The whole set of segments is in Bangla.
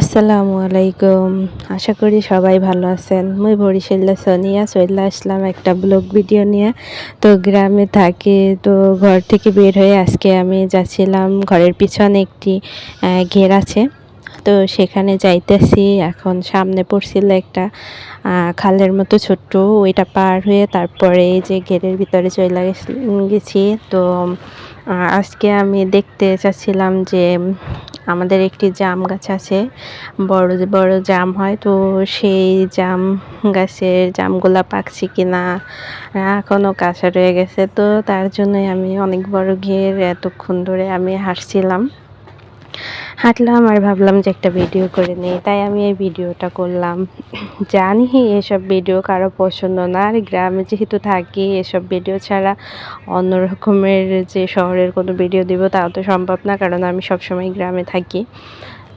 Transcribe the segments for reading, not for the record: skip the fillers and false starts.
আসসালামু আলাইকুম। আশা করি সবাই ভালো আছেন। মুই বরিশাল সোনিয়া চইলা আসলাম একটা ব্লগ ভিডিও নিয়ে। তো গ্রামে থাকি, তো ঘর থেকে বের হয়ে আজকে আমি যাচ্ছিলাম, ঘরের পিছনে একটি ঘের আছে, তো সেখানে যাইতেছি। এখন সামনে পড়ছিল একটা খালের মতো ছোট্ট, ওইটা পার হয়ে তারপরে এই যে ঘেরের ভিতরে চলে গেছি। তো আজকে আমি দেখতে চাচ্ছিলাম যে আমাদের একটি জাম গাছ আছে, বড় বড় জাম হয়, তো সেই জাম গাছের জামগুলা পাকছে কিনা, এখনো কাঁচা রয়ে গেছে। তো তার জন্যই আমি অনেক বড় ঘের এতক্ষণ ধরে আমি হাঁটলাম আর ভাবলাম যে একটা ভিডিও করে নিই, তাই আমি এই ভিডিওটা করলাম। জানি এসব ভিডিও কারো পছন্দ না, আর গ্রামে যেহেতু থাকি এসব ভিডিও ছাড়া অন্য রকমের যে শহরের কোনো ভিডিও দিব তাও তো সম্ভব না, কারণ আমি সবসময় গ্রামে থাকি।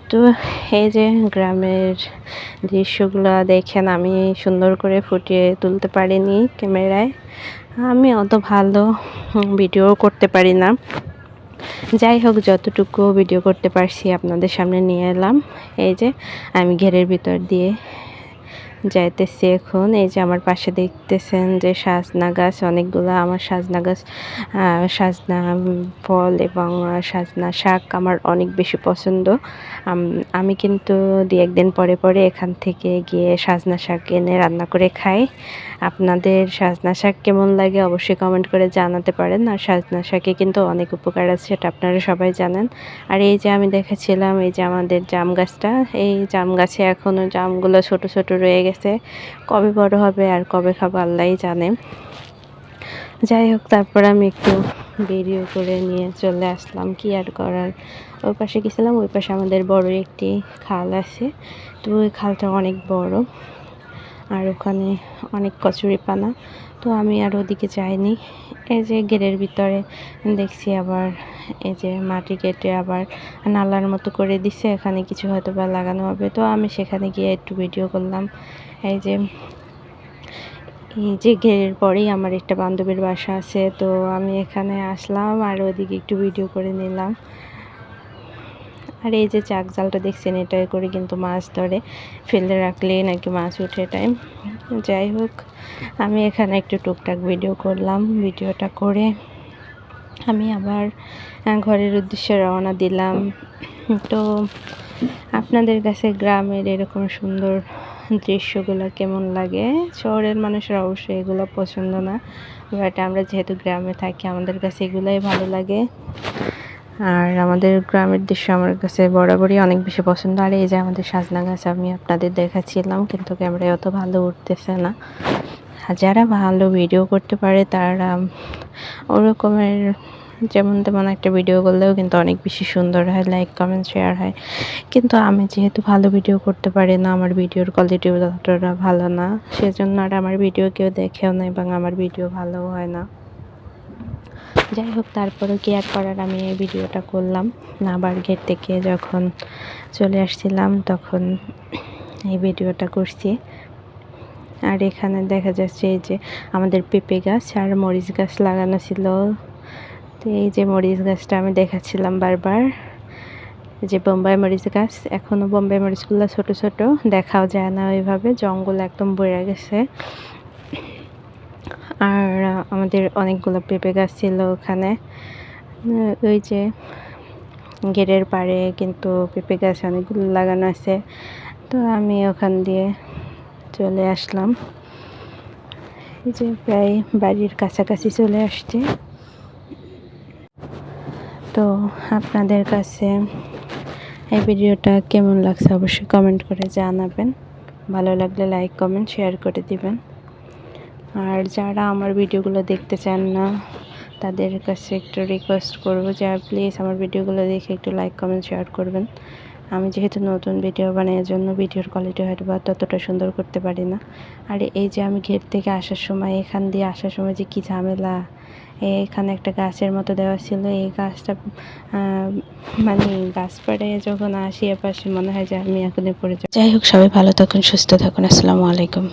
তো এই যে গ্রামের দৃশ্যগুলো দেখেন, আমি সুন্দর করে ফুটিয়ে তুলতে পারিনি ক্যামেরায়, আমি অত ভালো ভিডিও করতে পারি না। যাই হোক, যতটুকু ভিডিও করতে পারছি আপনাদের সামনে নিয়ে এলাম। এই যে আমি ঘেরের ভিতর দিয়ে যাইতেছি এখন। এই যে আমার পাশে দেখতেছেন যে সাজনা গাছ, অনেকগুলো আমার সাজনা গাছ, সাজনা ফল এবং সাজনা শাক আমার অনেক বেশি পছন্দ। আমি কিন্তু দু একদিন পরে পরে এখান থেকে গিয়ে সাজনা শাক এনে রান্না করে খাই। আপনাদের সাজনা শাক কেমন লাগে অবশ্যই কমেন্ট করে জানাতে পারেন। আর সাজনা শাকে কিন্তু অনেক উপকার আছে, সেটা আপনারা সবাই জানেন। আর এই যে আমি দেখেছিলাম, এই যে আমাদের জাম গাছটা, এই জাম গাছে এখনও জামগুলো ছোট ছোট রয়ে গেছে, কবে বড় হবে আর কবে খাবো আল্লাহই জানে। যাই হোক, তারপর আমি একটু ভিডিও করে নিয়ে চলে আসলাম, কি আর করার। ওই পাশে গেছিলাম, ওই পাশে আমাদের বড় একটি খাল আছে, তো ওই খালটা অনেক বড়, আর ওখানে অনেক কচুরিপানা, তো আমি আর ওদিকে যাইনি। এই যে ঘেরের ভিতরে দেখছি আবার এই যে মাটি কেটে আবার নালার মতো করে দিছে, এখানে কিছু হয়তো বা লাগানো হবে, তো আমি সেখানে গিয়ে একটু ভিডিও করলাম। এই যে ঘেরের পরেই আমার একটা বান্ধবীর বাসা আছে, তো আমি এখানে আসলাম আর ওদিকে একটু ভিডিও করে নিলাম। আর এই যে চাক জালটা দেখছেন, এটাই করে কিন্তু মাছ ধরে, ফেলে রাখলে নাকি মাছ উঠে টাইম। যাই হোক, আমি এখানে একটু টুকটাক ভিডিও করলাম। ভিডিওটা করে আমি আবার ঘরের উদ্দেশ্যে রওনা দিলাম। তো আপনাদের কাছে গ্রামের এরকম সুন্দর দৃশ্যগুলো কেমন লাগে? শহরের মানুষের অবশ্যই এগুলো পছন্দ না, বাট আমরা যেহেতু গ্রামে থাকি আমাদের কাছে এগুলোই ভালো লাগে। আর আমাদের গ্রামের দৃশ্য আমার কাছে বরাবরই অনেক বেশি পছন্দ। আর এই যে আমাদের সাজনা গাছ আমি আপনাদের দেখাচ্ছিলাম, কিন্তু ক্যামেরায় অত ভালো উঠতেছে না। যারা ভালো ভিডিও করতে পারে তারা ওরকমের যেমন তেমন একটা ভিডিও করলেও কিন্তু অনেক বেশি সুন্দর হয়, লাইক কমেন্ট শেয়ার হয়। কিন্তু আমি যেহেতু ভালো ভিডিও করতে পারি না, আমার ভিডিওর কোয়ালিটিও ততটা ভালো না, সেজন্য আর আমার ভিডিও কেউ দেখেও না এবং আমার ভিডিও ভালোও হয় না। যাই হোক, তারপরে কি আর করার, আমি এই ভিডিওটা করলাম। আবার ঘের থেকে যখন চলে আসছিলাম তখন এই ভিডিওটা করছি। আর এখানে দেখা যাচ্ছে এই যে আমাদের পেঁপে গাছ আর মরিচ গাছ লাগানো ছিল, তো এই যে মরিচ গাছটা আমি দেখাচ্ছিলাম বারবার, যে বোম্বাই মরিচ গাছ। এখনও বোম্বাই মরিচগুলো ছোট ছোট, দেখাও যায় না ওইভাবে, জঙ্গল একদম ভরে গেছে। আর আমাদের অনেকগুলো পেঁপে গাছ ছিল ওখানে, ওই যে ঘেরের পাড়ে কিন্তু পেঁপে গাছ অনেকগুলো লাগানো আছে। তো আমি ওখান দিয়ে চলে আসলাম, এই যে প্রায় বাড়ির কাছাকাছি চলে আসছে। তো আপনাদের কাছে এই ভিডিওটা কেমন লাগছে অবশ্যই কমেন্ট করে জানাবেন। ভালো লাগলে লাইক কমেন্ট শেয়ার করে দিবেন। আর যারা আমার ভিডিওগুলো দেখতে চান না তাদের কাছে একটু রিকোয়েস্ট করব যে প্লিজ আমার ভিডিওগুলো দেখে একটু লাইক কমেন্ট শেয়ার করবেন। আমি যেহেতু নতুন ভিডিও বানাই, এর জন্য ভিডিওর কোয়ালিটি হয়তো বা ততটা সুন্দর করতে পারি না। আর এই যে আমি ঘের থেকে আসার সময়, এখান দিয়ে আসার সময় যে কী ঝামেলা, এখানে একটা গাছের মতো দেওয়া ছিল, এই গাছটা মানে গাছপাড়ে যখন আসি এপাশে মনে হয় যে আমি এখনই পড়ে যাই। যাই হোক, সবাই ভালো থাকুন, সুস্থ থাকুন, আসসালামু আলাইকুম।